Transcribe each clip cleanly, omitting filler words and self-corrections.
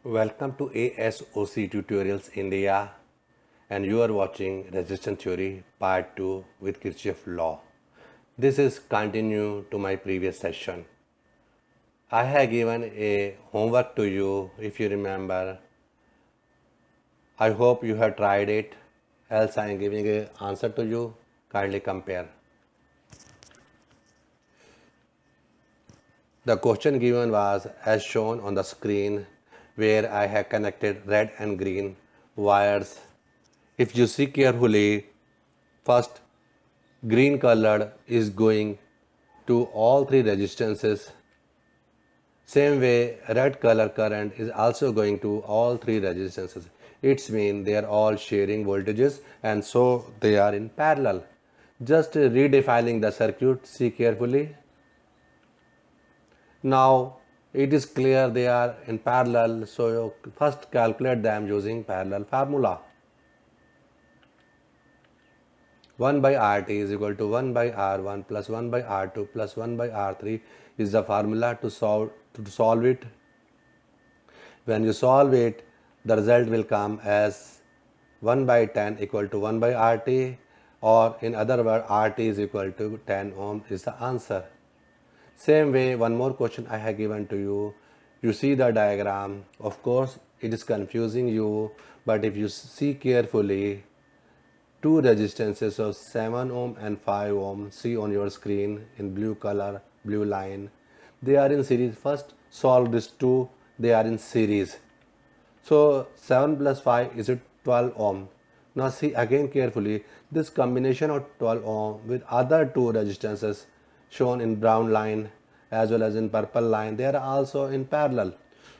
Welcome to ASOC Tutorials India, and you are watching Resistance Theory Part 2 with Kirchhoff Law. This is continue to my previous session. I have given a homework to you if you remember. I hope you have tried it, else I am giving an answer to you. Kindly compare. The question given was as shown on the screen where I have connected red and green wires. If you see carefully, first green colored is going to all three resistances. Same way red color current is also going to all three resistances. It's mean they are all sharing voltages and so they are in parallel. Just redefining the circuit, see carefully. Now it is clear they are in parallel, so you first calculate them using parallel formula. 1 by RT is equal to 1 by R1 plus 1 by R2 plus 1 by R3 is the formula to solve it. When you solve it, the result will come as 1 by 10 equal to 1 by RT, or in other words RT is equal to 10 ohm is the answer. Same way, one more question I have given to you. You see the diagram. Of course, it is confusing you, but if you see carefully, two resistances of 7 ohm and 5 ohm, see on your screen in blue color, blue line. They are in series. First, solve this two. They are in series. So 7 plus 5 is 12 ohm. Now see again carefully, this combination of 12 ohm with other two resistances shown in brown line as well as in purple line, they are also in parallel.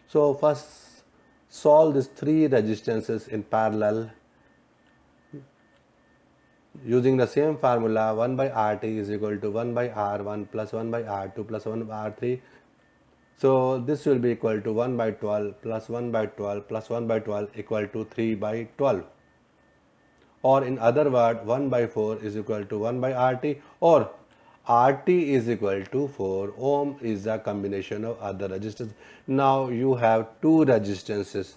So first solve these three resistances in parallel using the same formula. 1 by RT is equal to 1 by R1 plus 1 by R2 plus 1 by R3. So this will be equal to 1 by 12 plus 1 by 12 plus 1 by 12 equal to 3 by 12. Or in other word, 1 by 4 is equal to 1 by RT, or RT is equal to 4 ohm is the combination of other resistors. Now you have two resistances,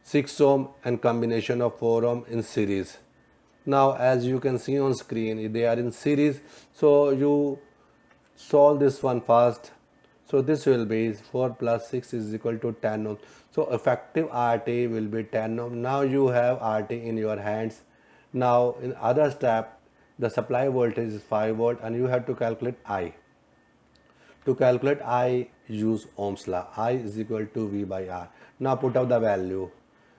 6 ohm and combination of 4 ohm in series. Now as you can see on screen, they are in series, so you solve this one first. So this will be 4 plus 6 is equal to 10 ohm. So effective RT will be 10 ohm. Now you have RT in your hands. Now in other step, the supply voltage is 5 volt and you have to calculate I. To calculate I, use Ohm's law. I is equal to V by R. Now put up the value.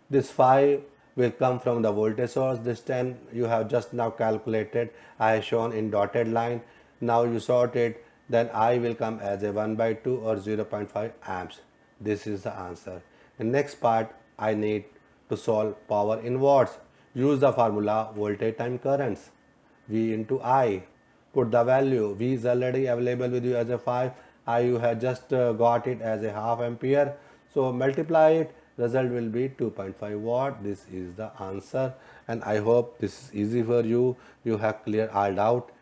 This 5 will come from the voltage source. This 10 you have just now calculated. I have shown in dotted line. Now you sort it. Then I will come as a 1 by 2 or 0.5 amps. This is the answer. In next part, I need to solve power in watts. Use the formula voltage time currents. V into I. Put the value. V is already available with you as a 5. I you have just got it as a half ampere. So multiply it. Result will be 2.5 watt. This is the answer. And I hope this is easy for you. You have cleared all doubt.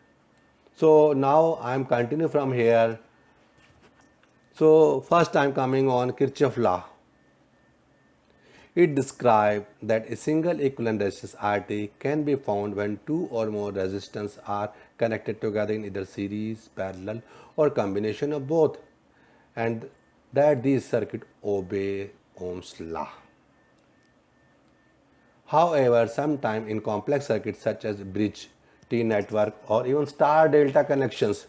So now I am continue from here. So first I am coming on Kirchhoff law. It describes that a single equivalent resistance RT can be found when two or more resistors are connected together in either series, parallel, or combination of both, and that these circuits obey Ohm's law. However, sometimes in complex circuits such as bridge, T-network, or even star-delta connections,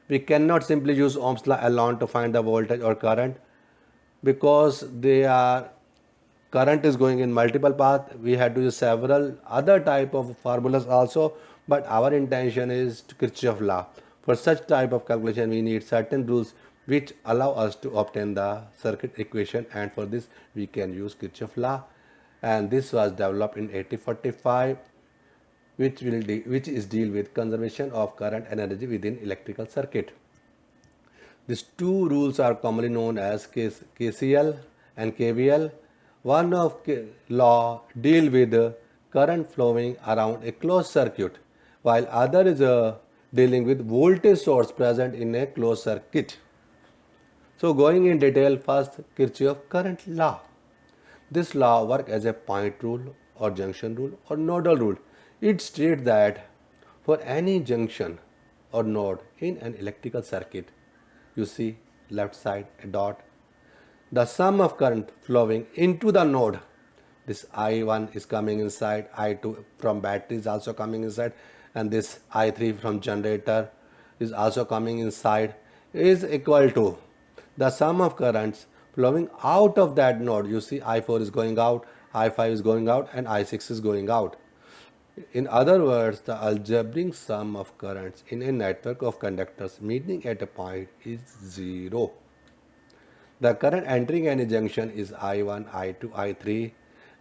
we cannot simply use Ohm's law alone to find the voltage or current because they are current is going in multiple paths. We had to use several other type of formulas also, but our intention is to Kirchhoff law. For such type of calculation, we need certain rules which allow us to obtain the circuit equation, and for this we can use Kirchhoff law. And this was developed in 1845, which is deal with conservation of current and energy within electrical circuit. These two rules are commonly known as KCL and KVL. One of law deal with current flowing around a closed circuit, while other is dealing with voltage source present in a closed circuit. So going in detail, first Kirchhoff current law. This law works as a point rule or junction rule or nodal rule. It states that for any junction or node in an electrical circuit, you see left side a dot, the sum of current flowing into the node, this I1 is coming inside, I2 from battery is also coming inside, and this I3 from generator is also coming inside, is equal to the sum of currents flowing out of that node. You see I4 is going out, I5 is going out, and I6 is going out. In other words, the algebraic sum of currents in a network of conductors meeting at a point is zero. The current entering any junction is I1, I2, I3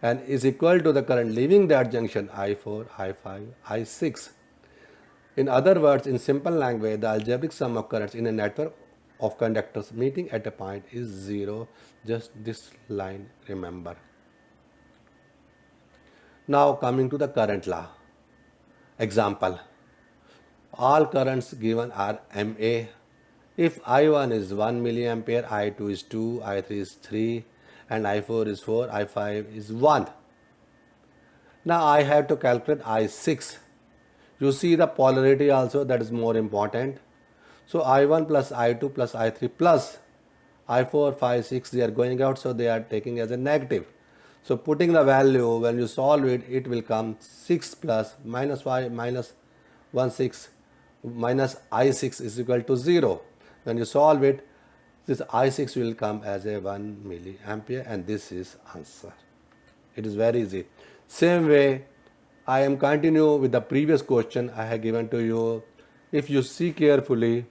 and is equal to the current leaving that junction I4, I5, I6. In other words, in simple language, the algebraic sum of currents in a network of conductors meeting at a point is zero. Just this line, remember. Now coming to the current law. Example. All currents given are MA. If I1 is 1 milliampere, I2 is 2, I3 is 3, and I4 is 4, I5 is 1. Now I have to calculate I6. You see the polarity also, that is more important. So I1 plus I2 plus I3 plus I4, 5, 6, they are going out, so they are taking as a negative. So putting the value, when you solve it, it will come 6 plus minus 5 minus 1, 6 minus I6 is equal to 0. When you solve it, this I6 will come as a 1 milliampere, and this is answer. It is very easy. Same way, I am continue with the previous question I have given to you. If you see carefully,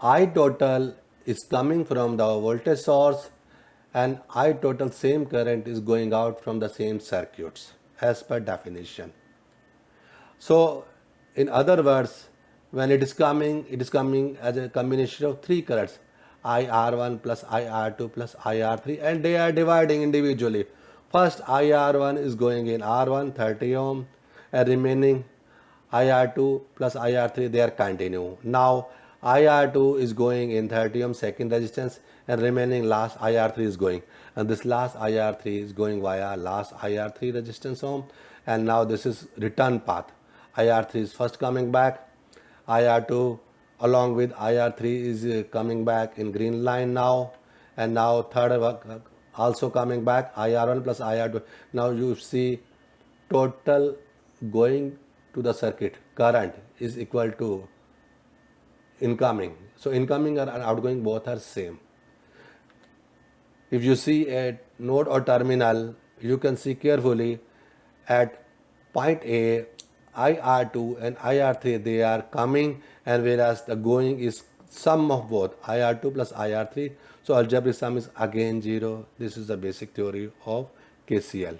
I total is coming from the voltage source and I total same current is going out from the same circuits as per definition. So in other words, when it is coming as a combination of three currents, IR1 plus IR2 plus IR3, and they are dividing individually. First IR1 is going in R1 30 ohm and remaining IR2 plus IR3 they are continue. Now IR2 is going in 30 ohm second resistance and remaining last IR3 is going, and this last IR3 is going via last IR3 resistance ohm, and now this is return path. IR3 is first coming back, IR2 along with IR3 is coming back in green line now, and now third also coming back, IR1 plus IR2. Now you see total going to the circuit current is equal to incoming. So incoming and outgoing both are same. If you see a node or terminal, you can see carefully at point A, IR2 and IR3 they are coming, and whereas the going is sum of both IR2 plus IR3. So algebraic sum is again 0. This is the basic theory of KCL.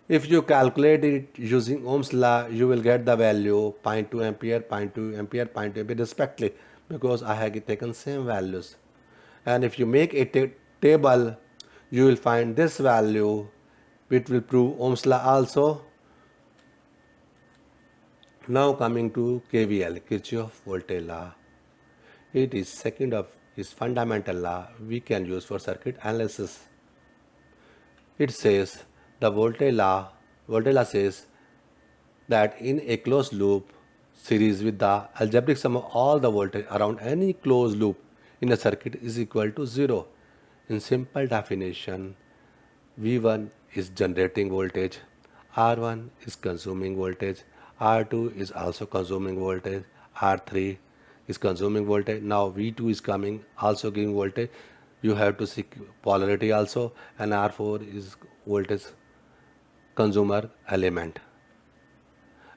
If you calculate it using Ohm's law, you will get the value 0.2 ampere, 0.2 ampere, 0.2 ampere respectively, because I have taken same values. And if you make a table, you will find this value, which will prove Ohm's law also. Now coming to KVL, Kirchhoff voltage law. It is second of his fundamental law we can use for circuit analysis. It says the voltage law says that in a closed loop series with the algebraic sum of all the voltage around any closed loop in a circuit is equal to 0. In simple definition, V1 is generating voltage, R1 is consuming voltage, R2 is also consuming voltage, R3 is consuming voltage. Now V2 is coming, also giving voltage. You have to see polarity also, and R4 is voltage consumer element,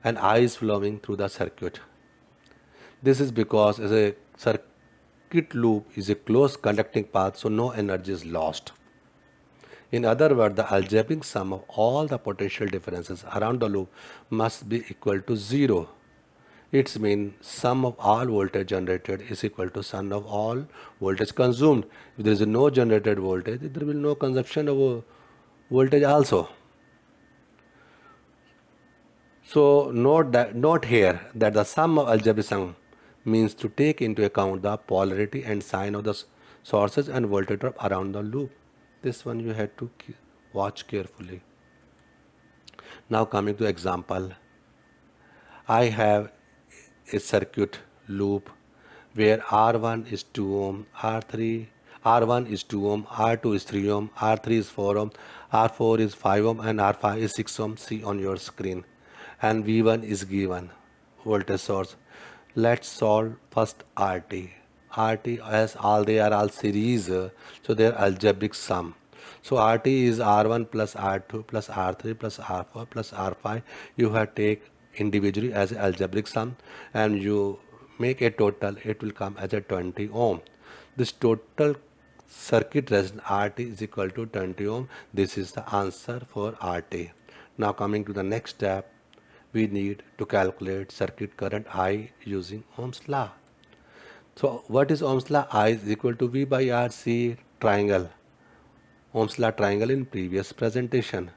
and I is flowing through the circuit. This is because as a circuit loop is a closed conducting path, so no energy is lost. In other words, the algebraic sum of all the potential differences around the loop must be equal to 0. It means sum of all voltage generated is equal to sum of all voltage consumed. If there is no generated voltage, there will be no consumption of voltage also. So note here that the sum of algebraic sum means to take into account the polarity and sign of the sources and voltage drop around the loop. This one you have to watch carefully. Now coming to example, I have a circuit loop where R1 is 2 ohm, R1 is 2 ohm, R2 is 3 ohm, R3 is 4 ohm, R4 is 5 ohm and R5 is 6 ohm. See on your screen. And V1 is given, voltage source. Let's solve first RT. RT, as all they are all series, so they are algebraic sum. So RT is R1 plus R2 plus R3 plus R4 plus R5. You have take individually as algebraic sum and you make a total, it will come as a 20 ohm. This total circuit resistance RT is equal to 20 ohm. This is the answer for RT. Now coming to the next step, we need to calculate circuit current I using Ohm's law. So what is Ohm's law? I is equal to V by R. C triangle. Ohm's law triangle in previous presentation.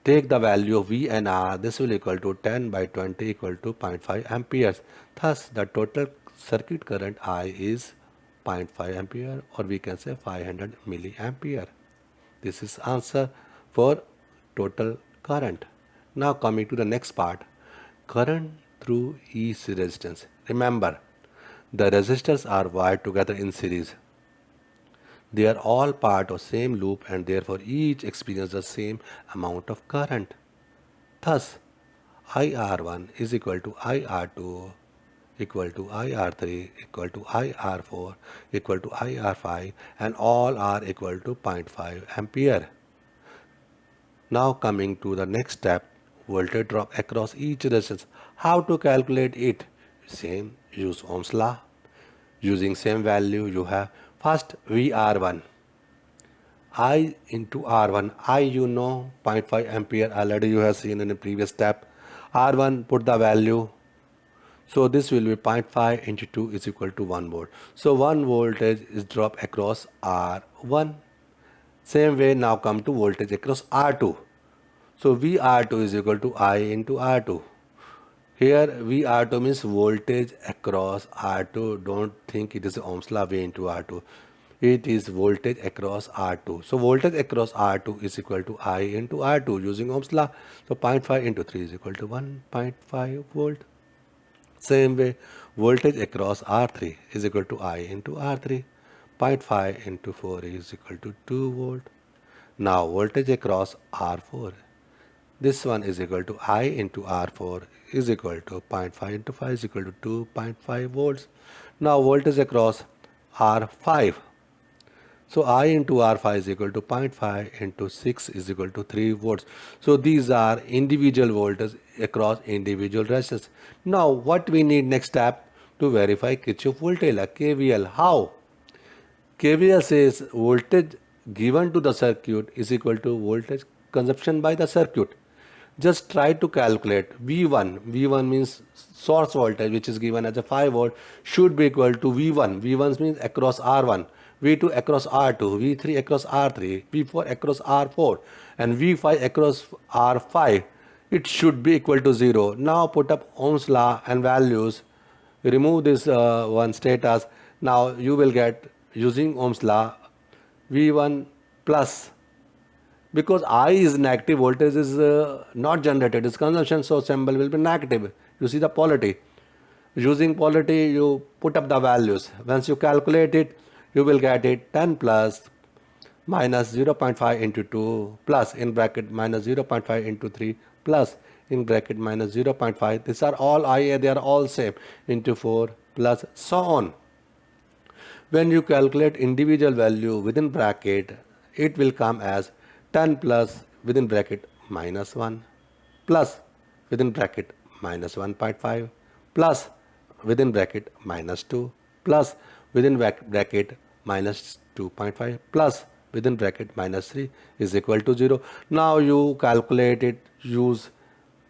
Take the value of V and R. This will equal to 10 by 20 equal to 0.5 amperes. Thus, the total circuit current I is 0.5 ampere, or we can say 500 milliampere. This is answer for total current. Now coming to the next part, current through each resistance. Remember, the resistors are wired together in series. They are all part of same loop and therefore each experience the same amount of current. Thus, IR1 is equal to IR2 equal to IR3 equal to IR4 equal to IR5 and all are equal to 0.5 ampere. Now coming to the next step, voltage drop across each resistance. How to calculate it? Same, use Ohm's law. Using same value you have first VR1. I into R1. I you know 0.5 ampere already you have seen in the previous step. R1 put the value. So this will be 0.5 into 2 is equal to 1 volt. So 1 voltage is drop across R1. Same way now come to voltage across R2. So VR2 is equal to I into R2. Here VR2 means voltage across R2. Don't think it is Ohm's law way into R2. It is voltage across R2. So voltage across R2 is equal to I into R2 using Ohm's law. So 0.5 into 3 is equal to 1.5 volt. Same way, voltage across R3 is equal to I into R3. 0.5 into 4 is equal to 2 volt. Now voltage across R4. This one is equal to I into R4 is equal to 0.5 into 5 is equal to 2.5 volts. Now voltage across R5. So I into R5 is equal to 0.5 into 6 is equal to 3 volts. So these are individual voltages across individual resistors. Now what we need next step to verify Kirchhoff voltage law, KVL. How? KVL says voltage given to the circuit is equal to voltage consumption by the circuit. Just try to calculate V1. V1 means source voltage which is given as a 5 volt should be equal to V1. V1 means across R1. V2 across R2. V3 across R3. V4 across R4. And V5 across R5. It should be equal to 0. Now put up Ohm's law and values. Remove this one status. Now you will get using Ohm's law V1 plus, because I is negative, voltage is not generated, it's consumption, so symbol will be negative. You see the polarity. Using polarity, you put up the values. Once you calculate it, you will get it 10 plus minus 0.5 into 2 plus in bracket minus 0.5 into 3 plus in bracket minus 0.5. These are all IA, they are all same into 4 plus so on. When you calculate individual value within bracket, it will come as 10 plus within bracket minus 1 plus within bracket minus 1.5 plus within bracket minus 2 plus within bracket minus 2.5 plus within bracket minus 3 is equal to 0. Now you calculate it, use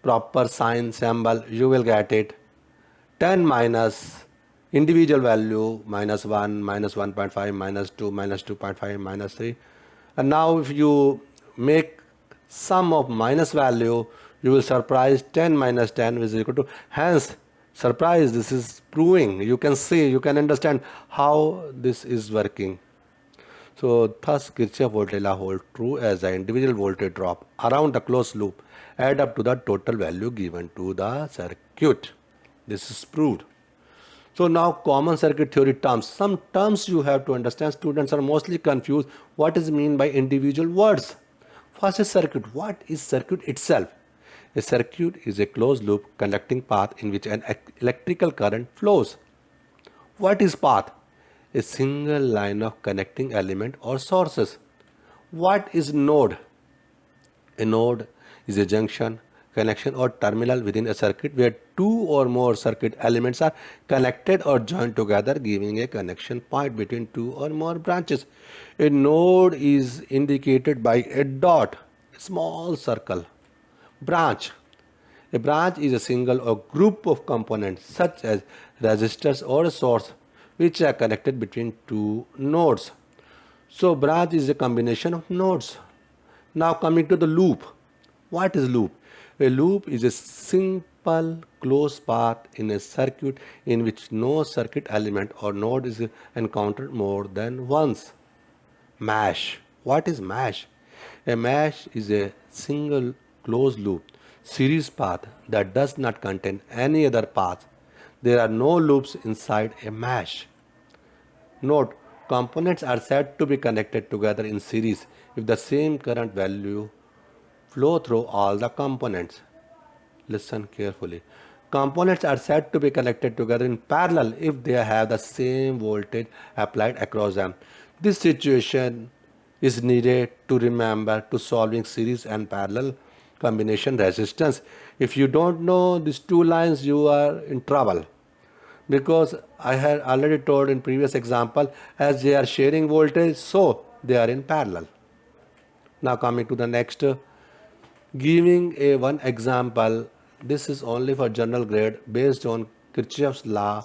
proper sign symbol, you will get it 10 minus individual value minus 1, minus 1.5, minus 2, minus 2.5, minus 3. And now if you make sum of minus value, you will surprise 10 minus 10 is equal to, hence Surprise, this is proving. You can see, you can understand how this is working. So thus Kirchhoff voltage law holds true as the individual voltage drop around the closed loop add up to the total value given to the circuit. This is proved. So now common circuit theory terms. Some terms you have to understand. Students are mostly confused. What is mean by individual words? First is circuit. What is circuit itself? A circuit is a closed loop conducting path in which an electrical current flows. What is path? A single line of connecting element or sources. What is node? A node is a junction, connection or terminal within a circuit where two or more circuit elements are connected or joined together, giving a connection point between two or more branches. A node is indicated by a dot, a small circle. Branch. A branch is a single or group of components such as resistors or a source which are connected between two nodes. So branch is a combination of nodes. Now coming to the loop. What is loop? A loop is a simple closed path in a circuit in which no circuit element or node is encountered more than once. Mesh. What is mesh? A mesh is a single closed loop series path that does not contain any other path. There are no loops inside a mesh. Note, components are said to be connected together in series if the same current value flow through all the components. Listen carefully. Components are said to be connected together in parallel if they have the same voltage applied across them. This situation is needed to remember to solving series and parallel combination resistance. If you don't know these two lines, you are in trouble, because I had already told in previous example, as they are sharing voltage, so they are in parallel. Now coming to the next, giving a one example. This is only for general grade based on Kirchhoff's law.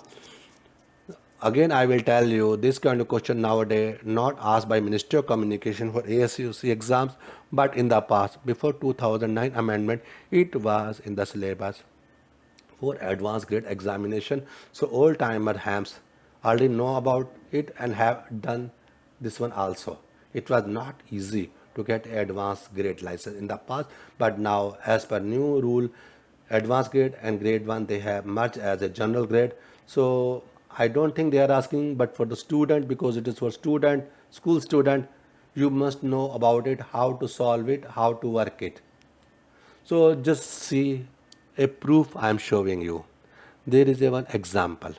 Again, I will tell you this kind of question nowadays not asked by Ministry of Communication for ASUC exams, but in the past, before 2009 amendment, it was in the syllabus for advanced grade examination. So old timer hams already know about it and have done this one also. It was not easy to get advanced grade license in the past, but now as per new rule, advanced grade and grade 1 they have merged as a general grade. So I don't think they are asking, but for the student, because it is for student, school student, you must know about it, how to solve it, how to work it. So just see a proof I am showing you. There is a one example.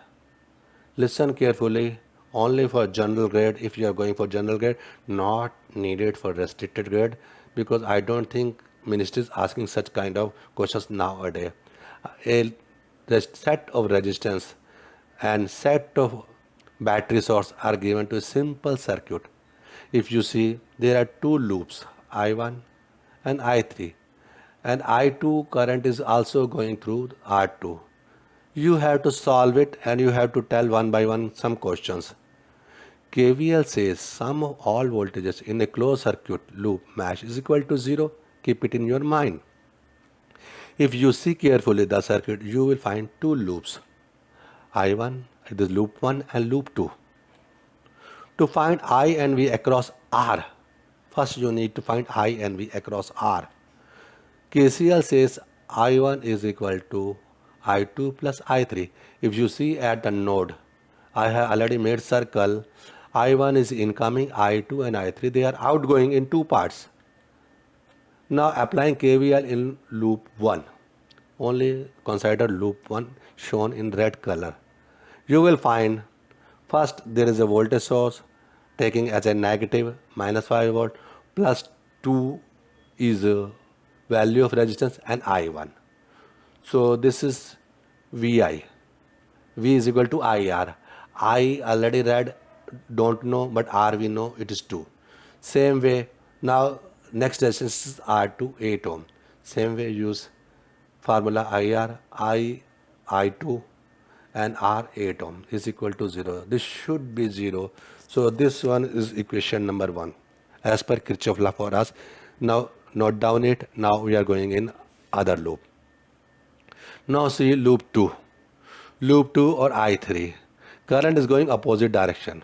Listen carefully. Only for general grade. If you are going for general grade, not needed for restricted grade, because I don't think ministry is asking such kind of questions nowadays. A set of resistance and set of battery source are given to a simple circuit. If you see, there are two loops, I1 and I3, and I2 current is also going through R2. You have to solve it and you have to tell one by one some questions. KVL says sum of all voltages in a closed circuit loop mesh is equal to 0. Keep it in your mind. If you see carefully the circuit, you will find two loops. I1, it is loop 1 and loop 2. To find I and V across R, first you need to find I and V across R. KCL says I1 is equal to I2 plus I3. If you see at the node, I have already made circle. I1 is incoming, I2 and I3, they are outgoing in two parts. Now applying KVL in loop 1. Only consider loop 1 shown in red color. You will find first there is a voltage source taking as a negative -5 volt, plus 2 is a value of resistance and I1. So this is VI. V is equal to IR. I already read, don't know, but R we know, it is 2. Same way, now next resistance is R2, 8 ohm. Same way, use formula IR, I2 and R 8 ohm is equal to 0. This should be 0. So this one is equation number 1 as per Kirchhoff law for us. Now note down it. Now we are going in other loop. Now see loop 2. loop 2 or I3. Current is going opposite direction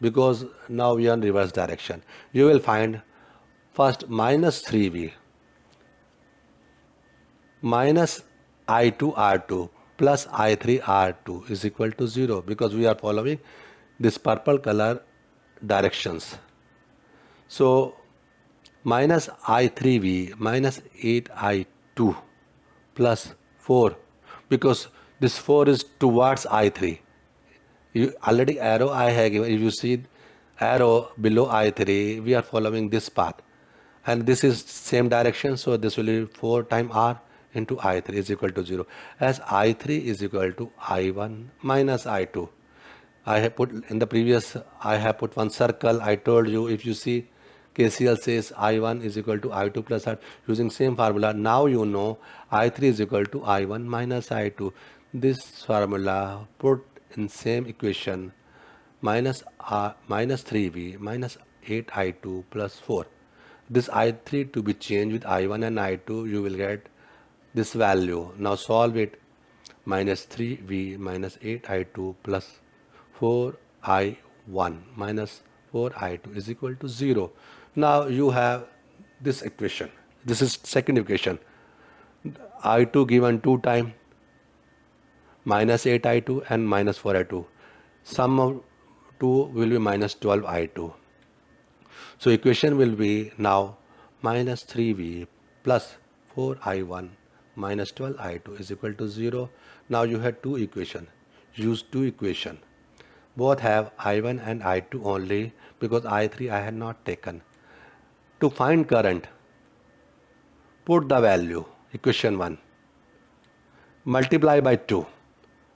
because now we are in reverse direction. You will find first minus 3V minus I2 R2 plus I3 R2 is equal to 0 because we are following this purple color directions. So minus I3V minus 8I2 plus 4 because this 4 is towards I3. You already arrow I have given. If you see arrow below I3, we are following this path. And this is same direction, so this will be 4 times R into I3 is equal to 0. As I3 is equal to I1 minus I2. I have put in the previous, I have put one circle. I told you if you see KCL says I1 is equal to I2 plus R using same formula. Now you know I3 is equal to I1 minus I2. This formula put in same equation minus 3V minus 8I2 plus 4. This I3 to be changed with I1 and I2, you will get this value. Now solve it. Minus 3V minus 8I2 plus 4I1 minus 4I2 is equal to 0. Now you have this equation. This is second equation. I2 given 2 times minus 8I2 and minus 4I2. Sum of 2 will be minus 12I2. So equation will be now minus 3V plus 4I1 minus 12I2 is equal to 0. Now you have two equation. Use two equation. Both have I1 and I2 only because I3 I had not taken. To find current, put the value, equation 1, multiply by 2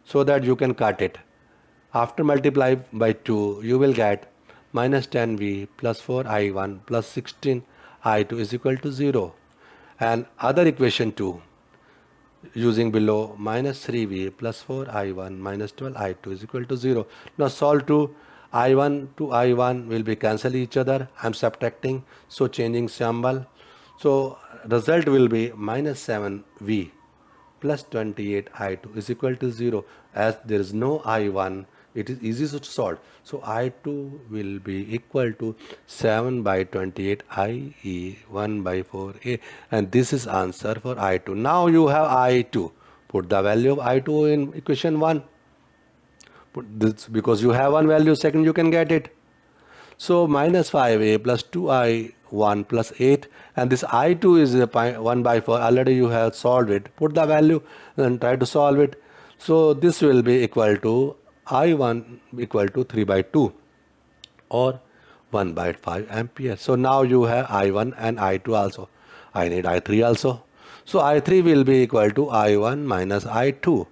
so that you can cut it. After multiply by 2, you will get minus 10V plus 4I1 plus 16I2 is equal to 0. And other equation 2, using below minus 3V plus 4I1 minus 12I2 is equal to 0. Now solve to I1 will be cancel each other. I am subtracting, so changing symbol. So result will be minus 7V plus 28I2 is equal to 0. As there is no I1, it is easy to solve. So I2 will be equal to 7 by 28 IE 1 by 4A, and this is answer for I2. Now you have I2. Put the value of I2 in equation 1. Put this because you have one value, second you can get it. So minus 5A plus 2I1 plus 8, and this I2 is 1 by 4. Already you have solved it. Put the value and try to solve it. So this will be equal to I1 equal to 3 by 2 or 1 by 5 ampere. So now you have I1 and I2 also. I need I3 also. So I3 will be equal to I1 minus I2.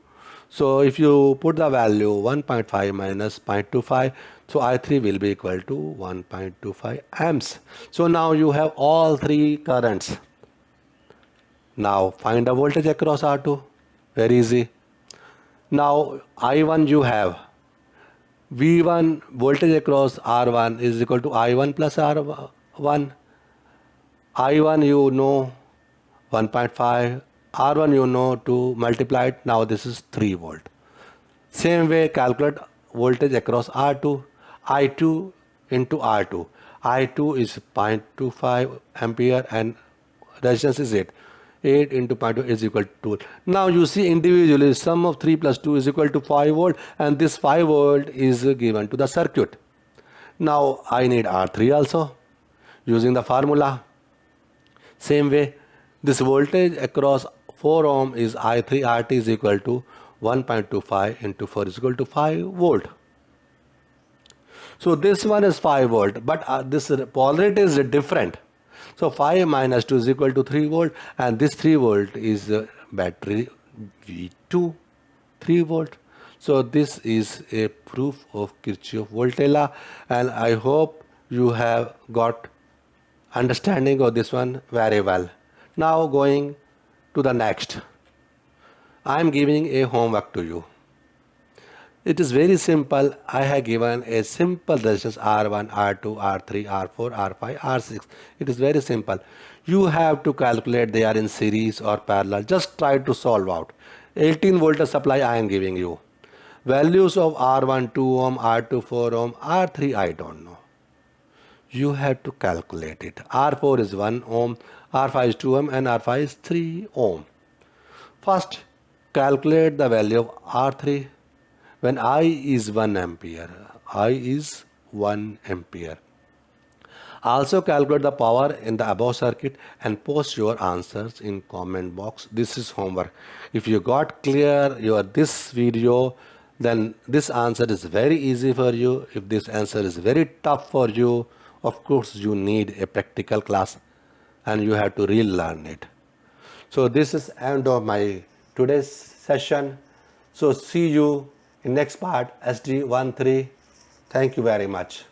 So if you put the value 1.5 minus 0.25, so I3 will be equal to 1.25 amps. So now you have all three currents. Now find the voltage across R2. Very easy. Now I1 you have V1 voltage across R1 is equal to I1 plus R1. I1 you know 1.5, R1 you know to multiply it. Now this is 3 volt. Same way calculate voltage across R2. I2 into R2. I2 is 0.25 ampere and resistance is 8. 8 into 0.2 is equal to 2. Now you see individually sum of 3 plus 2 is equal to 5 volt, and this 5 volt is given to the circuit. Now I need R3 also using the formula. Same way, this voltage across 4 ohm is I3 RT is equal to 1.25 into 4 is equal to 5 volt. So this one is 5 volt, but this polarity is different. So 5 minus 2 is equal to 3 volt, and this 3 volt is battery V2 3 volt. So this is a proof of Kirchhoff voltage law, and I hope you have got understanding of this one very well. Now going to the next. I am giving a homework to you. It is very simple. I have given a simple resistance R1, R2, R3, R4, R5, R6. It is very simple. You have to calculate they are in series or parallel. Just try to solve out. 18 voltage supply I am giving you. Values of R1 2 ohm, R2 4 ohm, R3 I don't know. You have to calculate it. R4 is 1 ohm, R5 is 2 ohm, and R5 is 3 ohm. First, calculate the value of R3 when I is 1 ampere. I is 1 ampere. Also calculate the power in the above circuit and post your answers in comment box. This is homework. If you got clear your this video, then this answer is very easy for you. If this answer is very tough for you, of course you need a practical class and you have to relearn it. So this is end of my today's session. So see you in next part, SD13. Thank you very much.